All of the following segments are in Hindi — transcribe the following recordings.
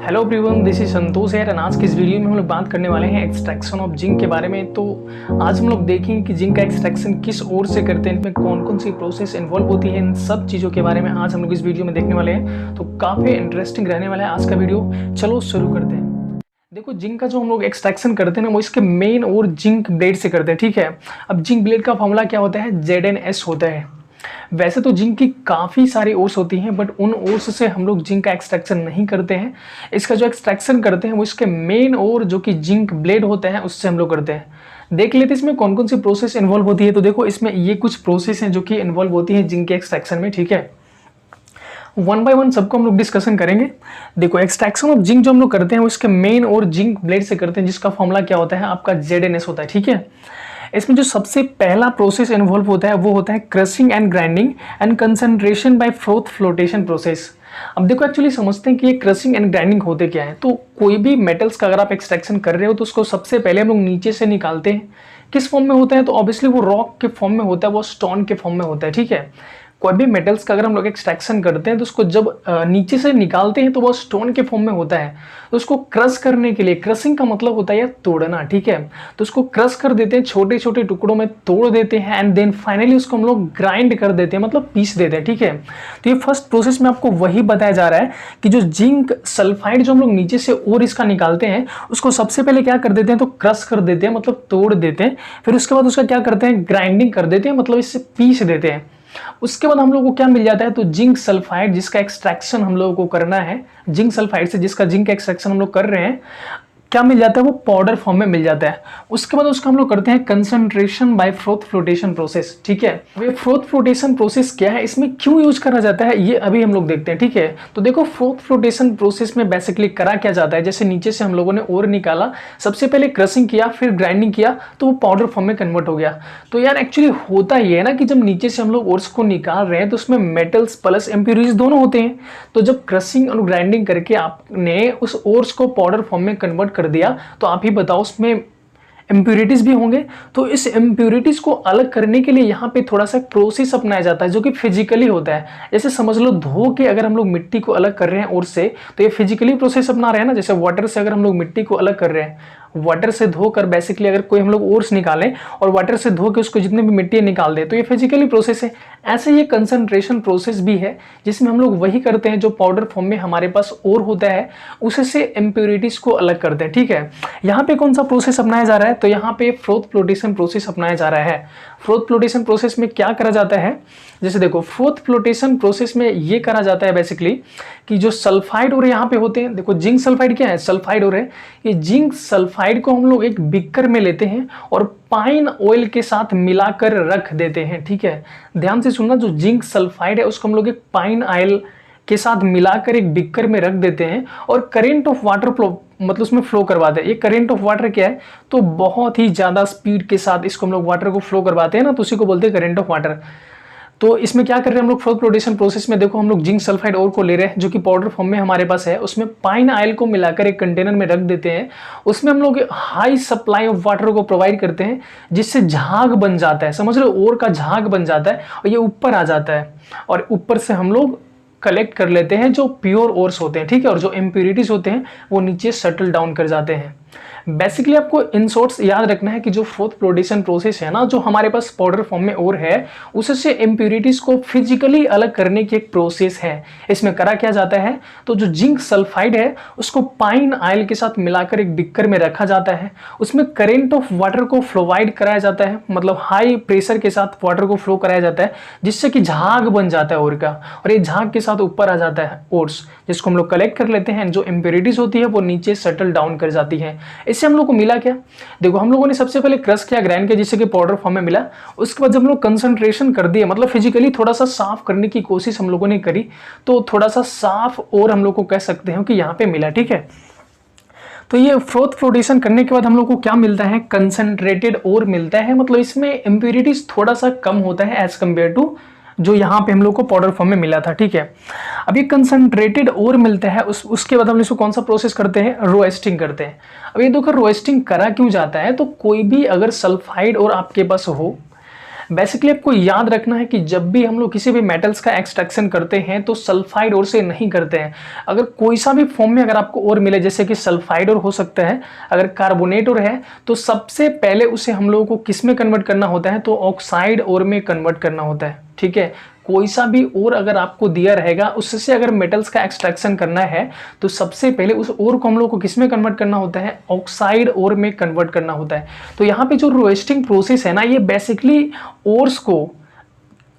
हेलो एवरीवन, दिस इज संतोष है। आज की इस वीडियो में हम लोग बात करने वाले हैं एक्सट्रैक्शन ऑफ जिंक के बारे में। तो आज हम लोग देखेंगे कि जिंक का एक्सट्रैक्शन किस ओर से करते हैं, इनमें कौन कौन सी प्रोसेस इन्वॉल्व होती है, इन सब चीज़ों के बारे में आज हम लोग इस वीडियो में देखने वाले हैं। तो काफ़ी इंटरेस्टिंग रहने वाला है आज का वीडियो। चलो शुरू करते हैं। देखो, जिंक का जो हम लोग एक्सट्रैक्शन करते हैं ना, वो इसके मेन और जिंक ब्लेड से करते हैं, ठीक है। अब जिंक ब्लेड का फॉर्मूला क्या होता है? ZnS होता है। वैसे तो जिंक की काफ़ी सारी ओर्स होती हैं, बट उन ओर्स से हम लोग जिंक का एक्सट्रैक्शन नहीं करते हैं। इसका जो एक्सट्रैक्शन करते हैं वो इसके मेन ओर जो कि जिंक ब्लेड होते हैं उससे हम लोग करते हैं। देख लेते हैं इसमें कौन कौन सी प्रोसेस इन्वॉल्व होती है। तो देखो, इसमें ये कुछ प्रोसेस हैं जो कि इन्वॉल्व होती है जिंक के एक्सट्रैक्शन में, ठीक है। वन बाय वन सबको हम लोग डिस्कशन करेंगे। देखो, एक्सट्रैक्शन ऑफ जिंक जो हम लोग करते हैं वो इसके मेन और जिंक ब्लेड से करते हैं, जिसका फॉर्मूला क्या होता है? आपका ZnS होता है, ठीक है। इसमें जो सबसे पहला प्रोसेस इन्वॉल्व होता है वो होता है crushing and grinding and concentration by froth flotation process. अब देखो, एक्चुअली समझते हैं कि ये क्रशिंग एंड ग्राइंडिंग होते क्या है। तो कोई भी मेटल्स का अगर आप एक्सट्रैक्शन कर रहे हो तो उसको सबसे पहले हम लोग नीचे से निकालते हैं। किस फॉर्म में होता है? तो ऑब्वियसली वो रॉक के फॉर्म में होता है, वो स्टोन के फॉर्म में होता है, ठीक है। कोई भी मेटल्स का अगर हम लोग एक्सट्रैक्शन करते हैं तो उसको जब नीचे से निकालते हैं तो वो स्टोन के फॉर्म में होता है। तो उसको क्रश करने के लिए, क्रशिंग का मतलब होता है यार तोड़ना, ठीक है। तो उसको क्रश कर देते हैं, छोटे छोटे टुकड़ों में तोड़ देते हैं एंड देन फाइनली उसको हम लोग ग्राइंड कर देते हैं, मतलब पीस देते हैं, ठीक है। तो ये फर्स्ट प्रोसेस में आपको वही बताया जा रहा है कि जो जिंक सल्फाइड जो हम लोग नीचे से और इसका निकालते हैं उसको सबसे पहले क्या कर देते हैं? तो क्रश कर देते हैं, मतलब तोड़ देते हैं। फिर उसके बाद उसका क्या करते हैं? ग्राइंडिंग कर देते हैं, मतलब इससे पीस देते हैं। उसके बाद हम लोगों को क्या मिल जाता है? तो जिंक सल्फाइड, जिसका एक्सट्रैक्शन हम लोगों को करना है, जिंक सल्फाइड से जिसका जिंक एक्सट्रैक्शन हम लोग कर रहे हैं, क्या मिल जाता है? वो पाउडर फॉर्म में मिल जाता है। उसके बाद उसका हम लोग करते हैं concentration by froth flotation process, ठीक है। ये फ्रोथ फ्लोटेशन प्रोसेस क्या है, इसमें क्यों यूज करा जाता है, ये अभी हम लोग देखते हैं, ठीक है। तो देखो, फ्रोथ फ्लोटेशन प्रोसेस में बेसिकली करा क्या जाता है? जैसे नीचे से हम लोगों ने ओर निकाला, सबसे पहले क्रशिंग किया, फिर ग्राइंडिंग किया, तो वो पाउडर फॉर्म में कन्वर्ट हो गया। तो यार एक्चुअली होता ये है ना कि जब नीचे से हम लोग ओर्स को निकाल रहे हैं तो उसमें मेटल्स प्लस इम्प्यूरिटीज दोनों होते हैं। तो जब क्रशिंग और ग्राइंडिंग करके आपने उस ओर्स को पाउडर फॉर्म में कन्वर्ट कर दिया, तो आप ही बताओ उसमें इम्प्यूरिटीज भी होंगे। तो इस इम्प्यूरिटीज को अलग करने के लिए यहाँ पे थोड़ा सा प्रोसेस अपनाया जाता है जो कि फिजिकली होता है। जैसे समझ लो, धो के अगर हम लोग मिट्टी को अलग कर रहे हैं और से, तो ये फिजिकली प्रोसेस अपना रहे हैं ना। जैसे वाटर से अगर हम लोग मिट्टी को अलग कर रहे हैं, वाटर से धोकर बेसिकली अगर कोई हम लोग ओर्स निकालें और वाटर से धो के उसको जितने भी मिट्टी निकाल दे, तो ये फिजिकली प्रोसेस है। ऐसे ये कंसंट्रेशन प्रोसेस भी है जिसमें हम लोग वही करते हैं जो पाउडर फॉर्म में हमारे पास ओर होता है, उसे से इम्प्यूरिटीज को अलग करते हैं, ठीक है। यहाँ पे कौन सा प्रोसेस अपनाया जा रहा है? तो यहाँ पे फ्रोथ फ्लोटेशन प्रोसेस अपनाया जा रहा है। फ्रोथ फ्लोटेशन प्रोसेस में क्या करा जाता है? जैसे देखो, फ्रोथ फ्लोटेशन प्रोसेस में ये करा जाता है बेसिकली कि जो सल्फाइड और यहाँ पे होते हैं, देखो जिंक सल्फाइड क्या है? सल्फाइड और है। ये जिंक सल्फाइड को हम लोग एक बिकर में लेते हैं और पाइन ऑयल के साथ मिलाकर रख देते हैं, ठीक है। ध्यान से सुनना, जो जिंक सल्फाइड है उसको हम लोग एक पाइन ऑयल के साथ मिलाकर एक बिकर में रख देते हैं और करंट ऑफ वाटर फ्लो, मतलब उसमें फ्लो करवाते हैं। ये करंट ऑफ वाटर क्या है? तो बहुत ही ज्यादा स्पीड के साथ इसको हम लोग वाटर को फ्लो करवाते हैं ना, तो उसी को बोलते हैं करंट ऑफ वाटर। तो इसमें क्या कर रहे हैं हम लोग? फ्रोथ फ्लोटेशन प्रोसेस में देखो, हम लोग जिंक सल्फाइड ओर को ले रहे हैं जो कि पाउडर फॉर्म में हमारे पास है, उसमें पाइन ऑयल को मिलाकर एक कंटेनर में रख देते हैं। उसमें हम लोग हाई सप्लाई ऑफ वाटर को प्रोवाइड करते हैं, जिससे झाग बन जाता है। समझ लो, ओर का झाग बन जाता है और ये ऊपर आ जाता है और ऊपर से हम लोग कलेक्ट कर लेते हैं जो प्योर ओर्स होते हैं, ठीक है। और जो इम्प्यूरिटीज होते हैं वो नीचे सेटल डाउन कर जाते हैं। बेसिकली आपको इन शॉर्ट्स याद रखना है कि जो फ्रोथ फ्लोटेशन प्रोसेस है ना, जो हमारे पास पाउडर फॉर्म में और है, उससे इम्प्यूरिटीज को फिजिकली अलग करने की एक प्रोसेस है। इसमें करा क्या जाता है? तो जो जिंक सल्फाइड है उसको पाइन ऑयल के साथ मिलाकर एक बिकर में रखा जाता है। उसमें करंट ऑफ वाटर को प्रोवाइड कराया जाता है, मतलब हाई प्रेशर के साथ वाटर को फ्लो कराया जाता है, जिससे कि झाग बन जाता है ओर का, और ये झाग के साथ ऊपर आ जाता है ओर्स, जिसको हम लोग कलेक्ट कर लेते हैं। जो इम्प्यूरिटीज होती है वो नीचे सेटल डाउन कर जाती है। इससे हम लोग को मिला क्या? देखो, हम लोगों ने सबसे पहले क्रश किया, ग्राइंड किया, जिससे कि पाउडर फॉर्म में मिला। उसके बाद जब हम लोग कंसंट्रेशन कर दिए, मतलब फिजिकली थोड़ा सा साफ करने की कोशिश हम लोगों ने करी, तो थोड़ा सा साफ और हम लोग को कह सकते हैं कि यहाँ पे मिला, ठीक है। तो ये फ्रोथ फ्लोटेशन करने के बाद हम लोग को क्या मिलता है? कंसंट्रेटेड ओर मिलता है, मतलब इसमें इम्प्यूरिटीज थोड़ा सा कम होता है एज कम्पेयर टू जो यहाँ पे हम लोग को पाउडर फॉर्म में मिला था, ठीक है। अब ये कंसंट्रेटेड ओर मिलता है, उसके बाद हम इसको कौन सा प्रोसेस करते हैं? रोएस्टिंग करते हैं। अब ये देखो, रोएस्टिंग करा क्यों जाता है? तो कोई भी अगर सल्फाइड और आपके पास हो, बेसिकली आपको याद रखना है कि जब भी हम लोग किसी भी मेटल्स का एक्सट्रैक्शन करते हैं तो सल्फाइड ओर से नहीं करते हैं। अगर कोई सा भी फॉर्म में अगर आपको ओर मिले, जैसे कि सल्फाइड ओर हो सकता है, अगर कार्बोनेट ओर है, तो सबसे पहले उसे हम लोगों को किस में कन्वर्ट करना होता है, तो ऑक्साइड ओर में कन्वर्ट करना होता है। ठीक है, कोई सा भी ओर अगर आपको दिया रहेगा, उससे अगर मेटल्स का एक्सट्रैक्शन करना है तो सबसे पहले उस ओर को हम लोग को किस में कन्वर्ट करना होता है, ऑक्साइड ओर में कन्वर्ट करना होता है। तो यहाँ पे जो रोस्टिंग प्रोसेस है ना, ये बेसिकली ओर्स को,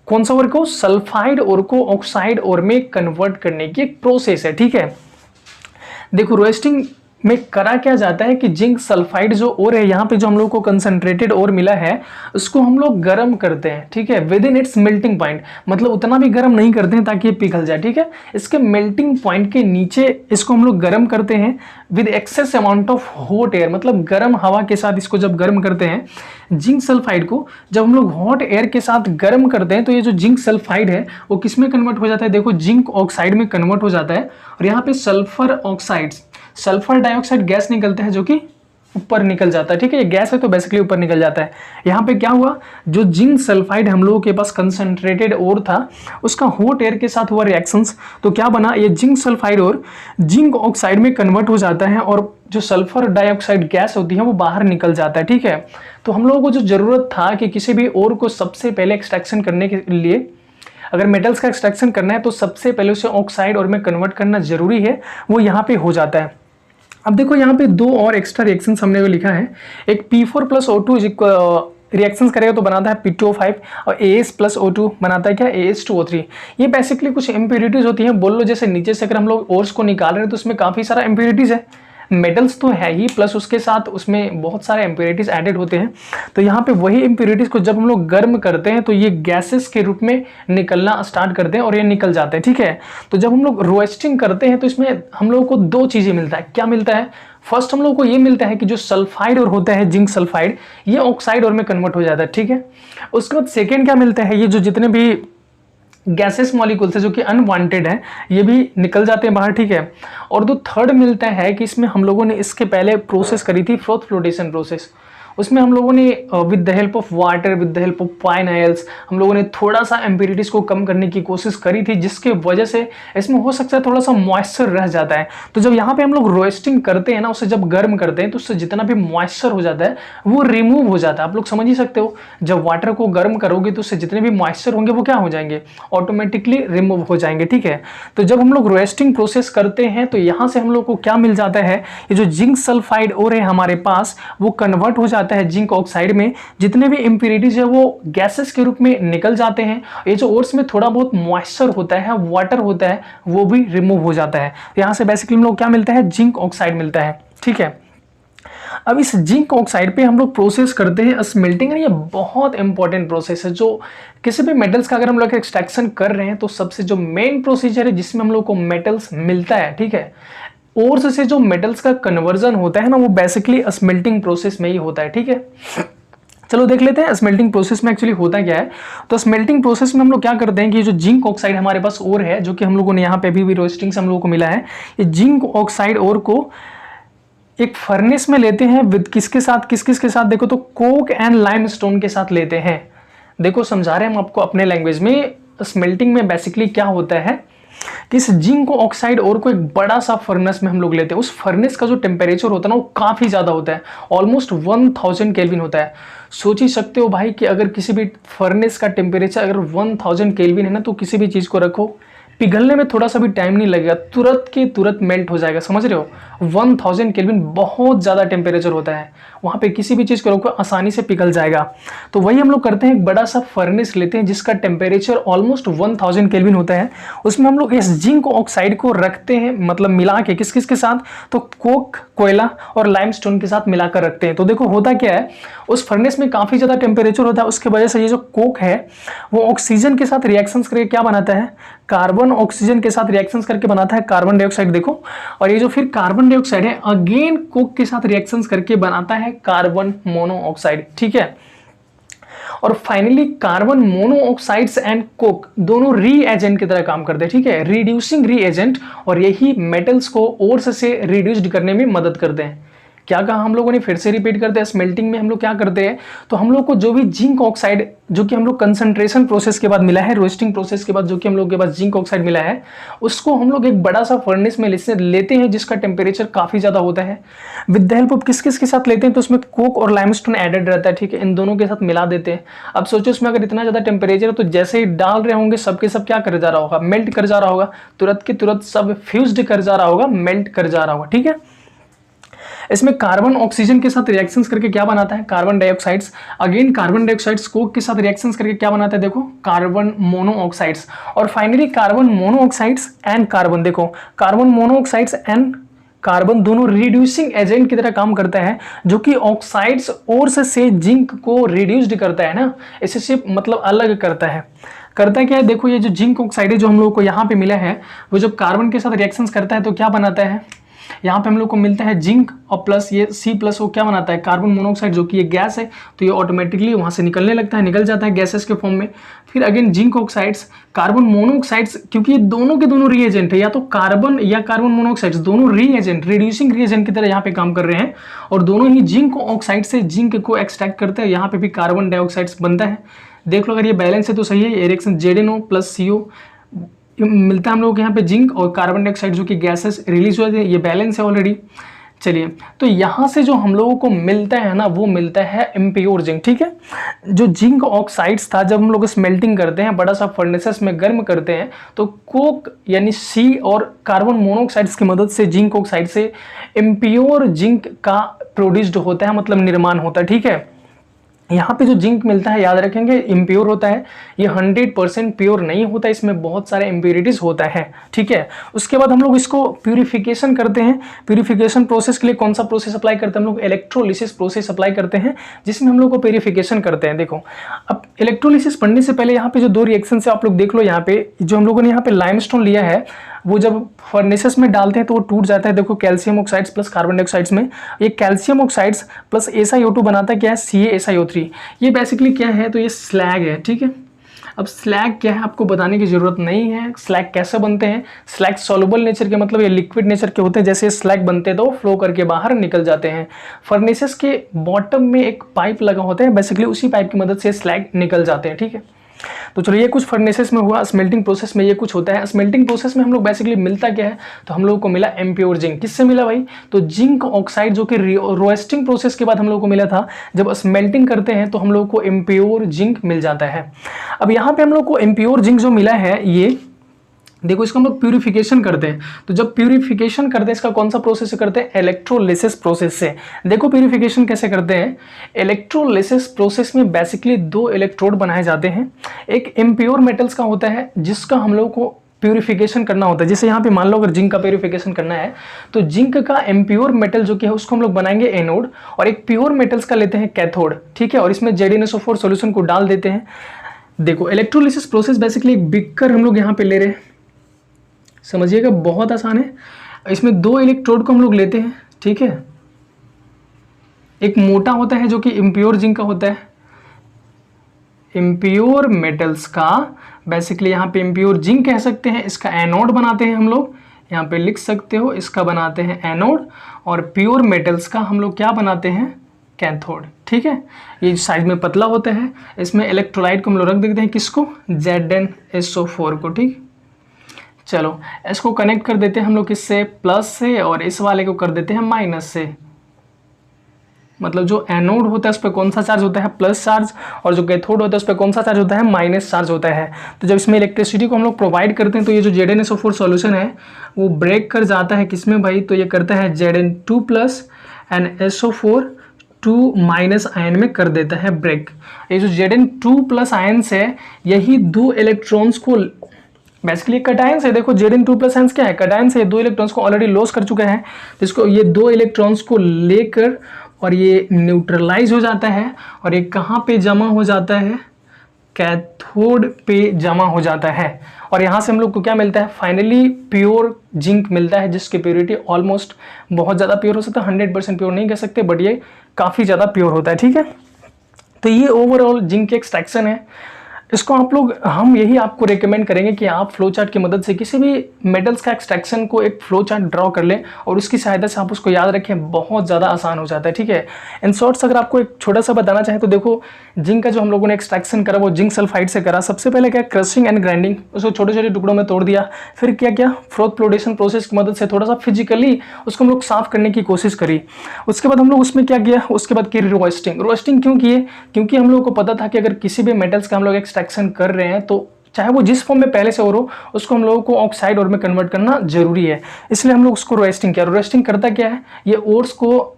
कौन सा ओर को, सल्फाइड ओर को ऑक्साइड ओर में कन्वर्ट करने की एक प्रोसेस है। ठीक है, देखो रोस्टिंग में करा क्या जाता है कि जिंक सल्फाइड जो ओर है, यहाँ पे जो हम लोग को कंसंट्रेटेड ओर मिला है, उसको हम लोग गर्म करते हैं। ठीक है, with in its melting point, मतलब उतना भी गर्म नहीं करते हैं ताकि ये पिघल जाए। ठीक है, इसके मेल्टिंग पॉइंट के नीचे इसको हम लोग गर्म करते हैं with excess amount of hot air, मतलब गर्म हवा के साथ इसको जब गर्म करते हैं, जिंक सल्फाइड को जब हम लोग हॉट एयर के साथ गर्म करते हैं तो ये जो जिंक सल्फाइड है वो किस में कन्वर्ट हो जाता है, देखो जिंक ऑक्साइड में कन्वर्ट हो जाता है। और यहाँ पे sulphur oxides, sulphur dioxide gas निकलता है जो कि ऊपर निकल जाता है। ठीक है, ये गैस है तो बेसिकली ऊपर निकल जाता है। यहाँ पे क्या हुआ, जो जिंक सल्फाइड हम लोगों के पास कंसंट्रेटेड ओर था, उसका हॉट एयर के साथ हुआ रिएक्शंस, तो क्या बना, ये जिंक सल्फाइड और जिंक ऑक्साइड में कन्वर्ट हो जाता है और जो सल्फर डाइऑक्साइड गैस होती है वो बाहर निकल जाता है। ठीक है, तो हम लोगों को जो जरूरत था कि किसी भी ओर को सबसे पहले एक्सट्रैक्शन करने के लिए, अगर मेटल्स का एक्सट्रैक्शन करना है तो सबसे पहले उसे ऑक्साइड और में कन्वर्ट करना जरूरी है, वो यहाँ पे हो जाता है। अब देखो यहाँ पे दो और एक्स्ट्रा रिएक्शंस हमने को लिखा है, एक P4 प्लस O2 रिएक्शंस करेगा तो बनाता है P2O5 और AS प्लस O2 बनाता है क्या, AS2O3। ये बेसिकली कुछ इम्प्योरिटीज होती हैं, बोल लो जैसे नीचे से अगर हम लोग ओर्स को निकाल रहे हैं तो उसमें काफ़ी सारा इम्प्योरिटीज है, मेटल्स तो है ही, प्लस उसके साथ उसमें बहुत सारे इम्प्योरिटीज एडेड होते हैं। तो यहाँ पे वही इम्प्योरिटीज को जब हम लोग गर्म करते हैं तो ये गैसेस के रूप में निकलना स्टार्ट करते हैं और ये निकल जाते हैं। ठीक है, तो जब हम लोग रोस्टिंग करते हैं तो इसमें हम लोगों को दो चीज़ें मिलता है। क्या मिलता है, फर्स्ट हम लोग को ये मिलता है कि जो सल्फाइड और होता है जिंक सल्फाइड, ये ऑक्साइड और में कन्वर्ट हो जाता है। ठीक है, उसके बाद सेकेंड क्या मिलता है, ये जो जितने भी गैसेस मॉलिक्यूल्स है जो कि अनवांटेड है, ये भी निकल जाते हैं बाहर। ठीक है, और जो थर्ड मिलता है कि इसमें हम लोगों ने इसके पहले प्रोसेस करी थी फ्रोथ फ्लोटेशन प्रोसेस, उसमें हम लोगों ने with the help of water, with the help of fine oils, हम लोगों ने थोड़ा सा इम्प्योरिटीज को कम करने की कोशिश करी थी, जिसके वजह से इसमें हो सकता है थोड़ा सा मॉइस्चर रह जाता है। तो जब यहाँ पे हम लोग रोस्टिंग करते हैं ना, उसे जब गर्म करते हैं तो उससे जितना भी मॉइस्चर हो जाता है वो रिमूव हो जाता है। आप लोग समझ ही सकते हो, जब वाटर को गर्म करोगे तो उससे जितने भी मॉइस्चर होंगे वो क्या हो जाएंगे, ऑटोमेटिकली रिमूव हो जाएंगे। ठीक है, तो जब हम लोग रोस्टिंग प्रोसेस करते हैं तो यहाँ से हम लोग को क्या मिल जाता है, ये जो जिंक सल्फाइड ओर है हमारे पास, वो कन्वर्ट हो जाता है जिंक ऑक्साइड में, जितने भी इंप्योरिटीज है वो गैसेस के रूप में निकल जाते हैं। ये जो ओर्स में थोड़ा बहुत मॉइस्चर होता है, वाटर होता है, वो भी रिमूव हो जाता है। यहां से बेसिकली हम लोग क्या मिलता है, जिंक ऑक्साइड मिलता है। ठीक है, अब इस जिंक ऑक्साइड पे हम लोग प्रोसेस करते हैं स्मेल्टिंग। ये बहुत इंपॉर्टेंट प्रोसेस है, जो किसी भी मेटल्स का अगर हम लोग एक्सट्रैक्शन कर रहे हैं तो सबसे जो मेन प्रोसीजर है जिसमें हम लोग को मेटल्स मिलता है। ठीक है, ओर्स से जो मेटल्स का कन्वर्जन होता है ना, वो बेसिकली स्मेल्टिंग प्रोसेस में ही होता है। ठीक है, चलो देख लेते हैं स्मेल्टिंग प्रोसेस में एक्चुअली होता क्या है। तो स्मेल्टिंग प्रोसेस में हम लोग क्या करते हैं कि ये जो जिंक ऑक्साइड हमारे पास ओर है, जो कि हम लोगों ने यहाँ पे अभी भी रोस्टिंग से हम लोगों को मिला है, ये जिंक ऑक्साइड ओर को एक फर्नेस में लेते हैं विद किसके साथ, किस किस के साथ, देखो तो कोक एंड लाइमस्टोन के साथ लेते हैं। देखो समझा रहे हैं हम आपको अपने लैंग्वेज में। स्मेल्टिंग में बेसिकली क्या होता है कि इस जिंक ऑक्साइड ओर को एक बड़ा सा फर्नेस में हम लोग लेते हैं। उस फर्नेस का जो टेम्परेचर होता है ना, वो काफी ज्यादा होता है, ऑलमोस्ट 1000 केल्विन होता है। सोच ही सकते हो भाई कि अगर किसी भी फर्नेस का टेम्परेचर अगर 1000 केल्विन है ना, तो किसी भी चीज को रखो, पिघलने में थोड़ा सा भी टाइम नहीं लगेगा, तुरंत के तुरंत मेल्ट हो जाएगा। समझ रहे हो, 1000 केल्विन बहुत ज़्यादा टेम्परेचर होता है, वहाँ पे किसी भी चीज़ को रखो आसानी से पिघल जाएगा। तो वही हम लोग करते हैं, एक बड़ा सा फर्नेस लेते हैं जिसका टेम्परेचर ऑलमोस्ट 1000 केल्विन होता है। उसमें हम लोग इस जिंक ऑक्साइड को रखते हैं, मतलब मिला के किस किस के साथ, तो कोक, कोयला और लाइमस्टोन के साथ मिलाकर रखते हैं। तो देखो होता क्या है, उस फर्नेस में काफ़ी ज़्यादा टेम्परेचर होता है, उसके वजह से ये जो कोक है वो ऑक्सीजन के साथ रिएक्शंस करके क्या बनाता है, कार्बन ऑक्सीजन के साथ रिएक्शंस करके बनाता है कार्बन डाइऑक्साइड। देखो, और ये जो फिर कार्बन डाइऑक्साइड है अगेन कोक के साथ रिएक्शंस करके बनाता है कार्बन मोनोऑक्साइड। ठीक है, और finally carbon monoxides and Coke दोनों रीएजेंट की तरह काम करते हैं। ठीक है, रिड्यूसिंग रीएजेंट, और यही मेटल्स को ओर्स से रिड्यूस्ड करने में मदद करते हैं। क्या कहा हम लोगों ने, फिर से रिपीट करते हैं। स्मेल्टिंग में हम लोग क्या करते हैं, तो हम लोग को जो भी जिंक ऑक्साइड जो कि हम लोग कंसंट्रेशन प्रोसेस के बाद मिला है, रोस्टिंग प्रोसेस के बाद जो कि हम लोग के पास जिंक ऑक्साइड मिला है, उसको हम लोग एक बड़ा सा फर्नेस में लेते हैं जिसका टेम्परेचर काफी ज्यादा होता है। विद द हेल्प ऑफ किस किस के साथ लेते हैं, तो उसमें कोक और लाइमस्टोन एडेड रहता है, ठीक है, इन दोनों के साथ मिला देते हैं। अब सोचो इसमें अगर इतना ज्यादा टेम्परेचर है तो जैसे ही डाल रहे होंगे सबके सब क्या कर जा रहा होगा, मेल्ट कर जा रहा होगा, तुरंत के तुरंत सब फ्यूज्ड कर जा रहा होगा, मेल्ट कर जा रहा होगा, ठीक है। इसमें कार्बन ऑक्सीजन के साथ रिएक्शंस करके क्या बनाता है, carbon dioxides. Again carbon dioxides Coke के साथ रिएक्शंस करके क्या बनाता है, देखो कार्बन मोनोऑक्साइड्स। और finally carbon monoxides and carbon, देखो कार्बन मोनोऑक्साइड्स एंड कार्बन दोनों रिड्यूसिंग एजेंट की तरह काम करता है, जो कि ऑक्साइड्स और से जिंक को रिड्यूस्ड करता है ना, इससे मतलब अलग करता है। करता क्या है, देखो ये जो जिंक ऑक्साइड है जो हम लोगों को यहाँ पे मिला है, वो जब कार्बन के साथ रिएक्शंस करता है तो क्या बनाता है, यहाँ पे हम लोग को मिलता है जिंक और प्लस ये C प्लस, वो क्या बनाता है, कार्बन मोनोऑक्साइड, जो कि ये गैस है, तो ये ऑटोमेटिकली वहां से निकलने लगता है, निकल जाता है गैसेस के फॉर्म में। फिर again zinc oxides, carbon monoxides, क्योंकि ये दोनों के दोनों रीएजेंट है, या तो कार्बन या कार्बन मोनोऑक्साइड्स, दोनों रीएजेंट, रिड्यूसिंग रीएजेंट की तरह यहाँ पे काम कर रहे हैं, और दोनों ही जिंक ऑक्साइड से जिंक को एक्सट्रैक्ट करते हैं। यहाँ पे भी कार्बन डाइऑक्साइड्स बनता है। देख लो अगर ये बैलेंस है तो सही है, ये रिएक्शन ZnO प्लस CO मिलता है हम लोग यहाँ पे जिंक और कार्बन डाइऑक्साइड जो कि गैसेस रिलीज हो जाती है, ये बैलेंस है ऑलरेडी। चलिए, तो यहाँ से जो हम लोगों को मिलता है ना, वो मिलता है इम्प्योर जिंक, ठीक है। जो जिंक ऑक्साइड्स था, जब हम लोग स्मेल्टिंग करते हैं, बड़ा सा फर्नेसेस में गर्म करते हैं, तो कोक यानी C और कार्बन मोनोऑक्साइड्स की मदद से जिंक ऑक्साइड से इम्प्योर जिंक का प्रोड्यूस्ड होता है, मतलब निर्माण होता है, ठीक है। यहाँ पे जो जिंक मिलता है, याद रखेंगे, इम्प्योर होता है, ये 100% प्योर नहीं होता, इसमें बहुत सारे इम्प्योरिटीज होता है, ठीक है। उसके बाद हम लोग इसको प्यूरिफिकेशन करते हैं। प्यूरिफिकेशन प्रोसेस के लिए कौन सा प्रोसेस अप्लाई करते हैं हम लोग, इलेक्ट्रोलिसिस प्रोसेस अप्लाई करते हैं, जिसमें हम लोग को प्यूरिफिकेशन करते हैं। देखो अब इलेक्ट्रोलिसिस पढ़ने से पहले यहाँ पे जो दो रिएक्शन है आप लोग देख लो, यहाँ पे जो हम लोगों ने यहाँ पे लाइमस्टोन लिया है, वो जब फर्नेसेस में डालते हैं तो वो टूट जाता है। देखो calcium oxides plus carbon dioxides में ये कैल्शियम ऑक्साइड्स प्लस SiO2 बनाता है, क्या है, CaSiO3। ये बेसिकली क्या है, तो ये स्लैग है, ठीक है। अब स्लैग क्या है आपको बताने की जरूरत नहीं है। स्लैग कैसे बनते हैं, स्लैग सॉल्युबल नेचर के, मतलब ये लिक्विड नेचर के होते हैं। जैसे स्लैग बनते हैं तो फ्लो करके बाहर निकल जाते हैं। फर्नेसेस के बॉटम में एक पाइप लगा होता है, बेसिकली उसी पाइप की मदद से स्लैग निकल जाते हैं, ठीक है। तो चलो ये कुछ फर्नेसेस में हुआ, स्मेल्टिंग प्रोसेस में ये कुछ होता है। स्मेल्टिंग प्रोसेस में हम लोग बेसिकली मिलता क्या है, तो हम लोगों को मिला इम्प्योर जिंक। किससे मिला भाई, तो जिंक ऑक्साइड जो कि रोस्टिंग प्रोसेस के बाद हम लोग को मिला था। जब स्मेल्टिंग करते हैं तो हम लोग को इम्प्योर जिंक मिल जाता है। अब यहाँ पे हम लोग को इम्प्योर जिंक जो मिला है, ये देखो इसको हम लोग प्यूरिफिकेशन करते हैं। तो जब प्यूरिफिकेशन करते हैं, इसका कौन सा प्रोसेस से करते हैं, इलेक्ट्रोलिसिस प्रोसेस से। देखो प्यूरिफिकेशन कैसे करते हैं, इलेक्ट्रोलिसिस प्रोसेस में बेसिकली दो इलेक्ट्रोड बनाए जाते हैं। एक इम्प्योर मेटल्स का होता है जिसका हम लोग को प्यूरिफिकेशन करना होता है। जैसे यहाँ पे मान लो अगर जिंक का प्यूरिफिकेशन करना है, तो जिंक का इम्प्योर मेटल जो कि है उसको हम लोग बनाएंगे एनोड, और एक प्योर मेटल्स का लेते हैं कैथोड, ठीक है। और इसमें ZnSO4 सॉल्यूशन को डाल देते हैं। देखो इलेक्ट्रोलिसिस प्रोसेस बेसिकली एक बिकर हम लोग यहाँ पे ले रहे हैं, समझिएगा, बहुत आसान है। इसमें दो इलेक्ट्रोड को हम लोग लेते हैं, ठीक है। एक मोटा होता है जो कि इम्प्योर जिंक का होता है, इम्प्योर मेटल्स का, बेसिकली यहाँ पे इम्प्योर जिंक कह सकते हैं। इसका एनोड बनाते हैं हम लोग, यहाँ पे लिख सकते हो, इसका बनाते हैं एनोड। और प्योर मेटल्स का हम लोग क्या बनाते हैं, कैथोड, ठीक है। ये साइज में पतला होता है। इसमें इलेक्ट्रोलाइट को हम लोग रख देते हैं, किसको, ZnSO4 को, ठीक। चलो इसको कनेक्ट कर देते हैं हम लोग किससे, प्लस से, और इस वाले को कर देते हैं माइनस से। मतलब जो एनोड होता है उस पर कौन सा चार्ज होता है, प्लस चार्ज, और जो कैथोड होता है उस पर कौन सा चार्ज होता है, माइनस चार्ज होता है। तो जब इसमें इलेक्ट्रिसिटी को हम लोग प्रोवाइड करते हैं तो ये जो ZnSO4 सॉल्यूशन है वो ब्रेक कर जाता है किसमें भाई, तो ये करता है Zn2 plus and SO4 2 minus ion में कर देता है ब्रेक। ये जो Zn2 प्लस आयन्स है, यही दो इलेक्ट्रॉन्स को, बेसिकली कटायंस है। देखो Zn2 प्लस आयंस क्या है, कटायंस है। दो इलेक्ट्रॉन्स को ऑलरेडी लॉस कर चुका है, जिसको ये दो इलेक्ट्रॉन्स को लेकर और ये न्यूट्रलाइज हो जाता है, और ये कहाँ पे जमा हो जाता है, कैथोड पे जमा हो जाता है। और यहाँ से हम लोग को क्या मिलता है, फाइनली प्योर जिंक मिलता है, जिसकी प्योरिटी ऑलमोस्ट बहुत ज़्यादा प्योर हो सकता है। 100% प्योर नहीं कह सकते, बट ये काफ़ी ज़्यादा प्योर होता है, ठीक है। तो ये ओवरऑल जिंक एक्सट्रैक्शन है। इसको आप लोग, हम यही आपको रेकमेंड करेंगे कि आप फ्लो चार्ट की मदद से किसी भी मेटल्स का एक्सट्रैक्शन को एक फ्लो चार्ट ड्रॉ कर लें और उसकी सहायता से आप उसको याद रखें, बहुत ज़्यादा आसान हो जाता है। ठीक है, इन शॉर्ट्स अगर आपको एक छोटा सा बताना चाहें तो देखो, जिंक का जो हम लोगों ने एक्सट्रैक्शन करा वो जिंक सल्फाइड से करा। सबसे पहले क्या, क्रशिंग एंड ग्राइंडिंग, उसको छोटे छोटे टुकड़ों में तोड़ दिया। फिर क्या किया, फ्रोथ फ्लोटेशन प्रोसेस की मदद से थोड़ा सा फिजिकली उसको हम लोग साफ करने की कोशिश करी। उसके बाद हम लोग उसमें क्या किया, उसके बाद की रोस्टिंग। रोस्टिंग क्यों किए, क्योंकि हम लोगों को पता था कि अगर किसी भी मेटल्स का हम लोग एक्सट्रैक्शन कर रहे हैं तो चाहे वो जिस फॉर्म में पहले से और हो, उसको हम लोगों को ऑक्साइड और में कन्वर्ट करना जरूरी है। इसलिए हम लोग उसको रोस्टिंग किया। रोस्टिंग करता क्या है, ये ओर्स को,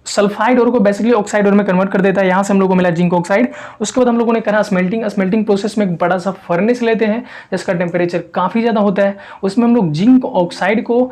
सल्फाइड और को बेसिकली ऑक्साइड और में कन्वर्ट कर देता है। यहाँ से हम लोगों को मिला जिंक ऑक्साइड। उसके बाद हम लोगों ने करा स्मेल्टिंग। स्मेल्टिंग प्रोसेस में एक बड़ा सा फर्नेस लेते हैं जिसका टेम्परेचर काफ़ी ज़्यादा होता है। उसमें हम लोग जिंक ऑक्साइड को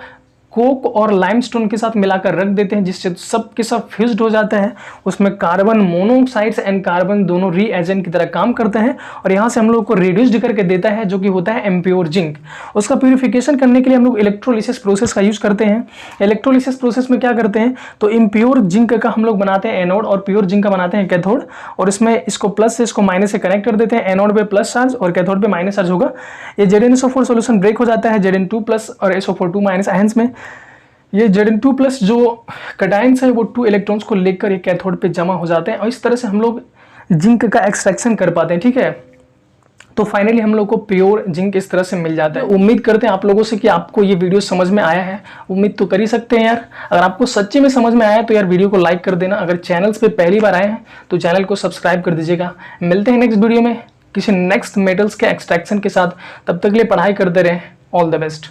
कोक और लाइमस्टोन के साथ मिलाकर रख देते हैं, जिससे सब के सब फ्यूज्ड हो जाता है। उसमें कार्बन मोनोऑक्साइड्स एंड कार्बन दोनों रीएजेंट की तरह काम करते हैं और यहाँ से हम लोग को रिड्यूस्ड करके देता है, जो कि होता है इम्प्योर जिंक। उसका प्यूरिफिकेशन करने के लिए हम लोग इलेक्ट्रोलिसिस प्रोसेस का यूज करते हैं। इलेक्ट्रोलिसिस प्रोसेस में क्या करते हैं, तो इम्प्योर जिंक का हम लोग बनाते हैं एनोड और प्योर जिंक का बनाते हैं कैथोड। और इसमें इसको प्लस से इसको माइनस से कनेक्ट कर देते हैं। एनोड पे प्लस चार्ज और कैथोड पे माइनस चार्ज होगा। ये ZnSO4 सोल्यूशन ब्रेक हो जाता है Zn2 प्लस और SO4 2 आयंस में। ये Zn2 प्लस जो कैटायंस है वो 2 इलेक्ट्रॉन्स को लेकर ये कैथोड पे जमा हो जाते हैं और इस तरह से हम लोग जिंक का एक्सट्रैक्शन कर पाते हैं। ठीक है, तो फाइनली हम लोग को प्योर जिंक इस तरह से मिल जाता है। उम्मीद करते हैं आप लोगों से कि आपको ये वीडियो समझ में आया है। उम्मीद तो कर ही सकते हैं यार। अगर आपको सच्ची में समझ में आया है तो यार वीडियो को लाइक कर देना। अगर चैनल्स पे पहली बार आए हैं तो चैनल को सब्सक्राइब कर दीजिएगा। मिलते हैं नेक्स्ट वीडियो में किसी नेक्स्ट मेटल्स के एक्सट्रैक्शन के साथ। तब तक के लिए पढ़ाई करते रहें। All the best.